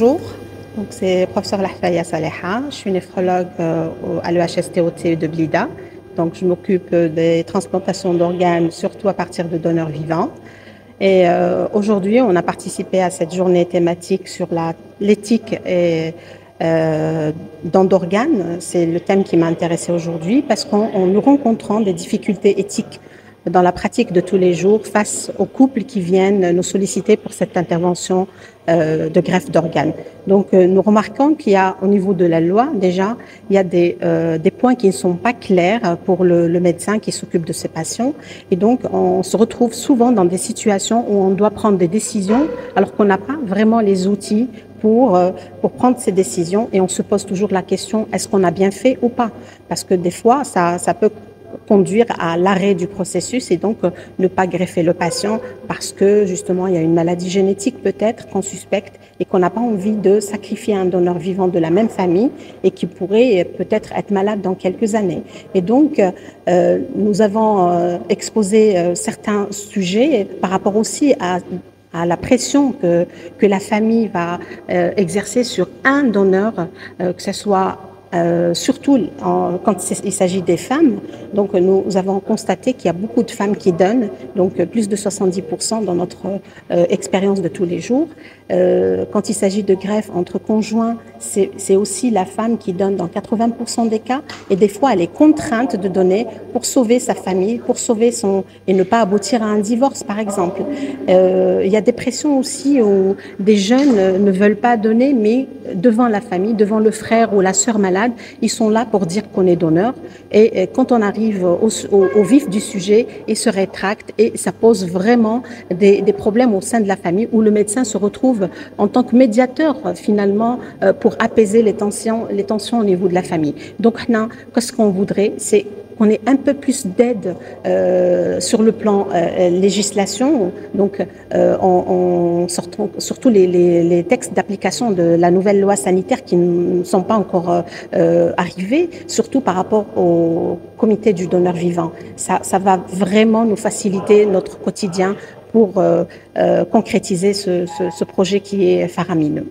Bonjour, donc c'est professeur Lahfaya Saleha, je suis néphrologue à l'EHSTOT de Blida. Donc je m'occupe des transplantations d'organes, surtout à partir de donneurs vivants. Et aujourd'hui, on a participé à cette journée thématique sur l'éthique et don d'organes. C'est le thème qui m'a intéressée aujourd'hui parce qu'on nous rencontrons des difficultés éthiques dans la pratique de tous les jours face aux couples qui viennent nous solliciter pour cette intervention de greffe d'organes. Donc nous remarquons qu'il y a au niveau de la loi déjà, il y a des points qui ne sont pas clairs pour le médecin qui s'occupe de ces patients et donc on se retrouve souvent dans des situations où on doit prendre des décisions alors qu'on n'a pas vraiment les outils pour prendre ces décisions et on se pose toujours la question est-ce qu'on a bien fait ou pas? Parce que des fois ça peut conduire à l'arrêt du processus et donc ne pas greffer le patient parce que justement il y a une maladie génétique peut-être qu'on suspecte et qu'on n'a pas envie de sacrifier un donneur vivant de la même famille et qui pourrait peut-être être malade dans quelques années. Et donc nous avons exposé certains sujets par rapport aussi à la pression que la famille va exercer sur un donneur, que ce soit surtout quand il s'agit des femmes. Donc nous avons constaté qu'il y a beaucoup de femmes qui donnent, donc plus de 70% dans notre expérience de tous les jours. Quand il s'agit de greffe entre conjoints, c'est aussi la femme qui donne dans 80% des cas et des fois elle est contrainte de donner pour sauver sa famille, pour sauver et ne pas aboutir à un divorce par exemple. Il y a des pressions aussi où des jeunes ne veulent pas donner mais devant la famille, devant le frère ou la sœur malade, ils sont là pour dire qu'on est donneur et quand on arrive au vif du sujet, ils se rétractent et ça pose vraiment des problèmes au sein de la famille où le médecin se retrouve en tant que médiateur finalement pour apaiser les tensions au niveau de la famille. Donc ce qu'on voudrait, c'est qu'on ait un peu plus d'aide sur le plan législation, donc surtout les textes d'application de la nouvelle loi sanitaire qui ne sont pas encore arrivés, surtout par rapport au comité du donneur vivant. Ça va vraiment nous faciliter notre quotidien pour concrétiser ce projet qui est faramineux.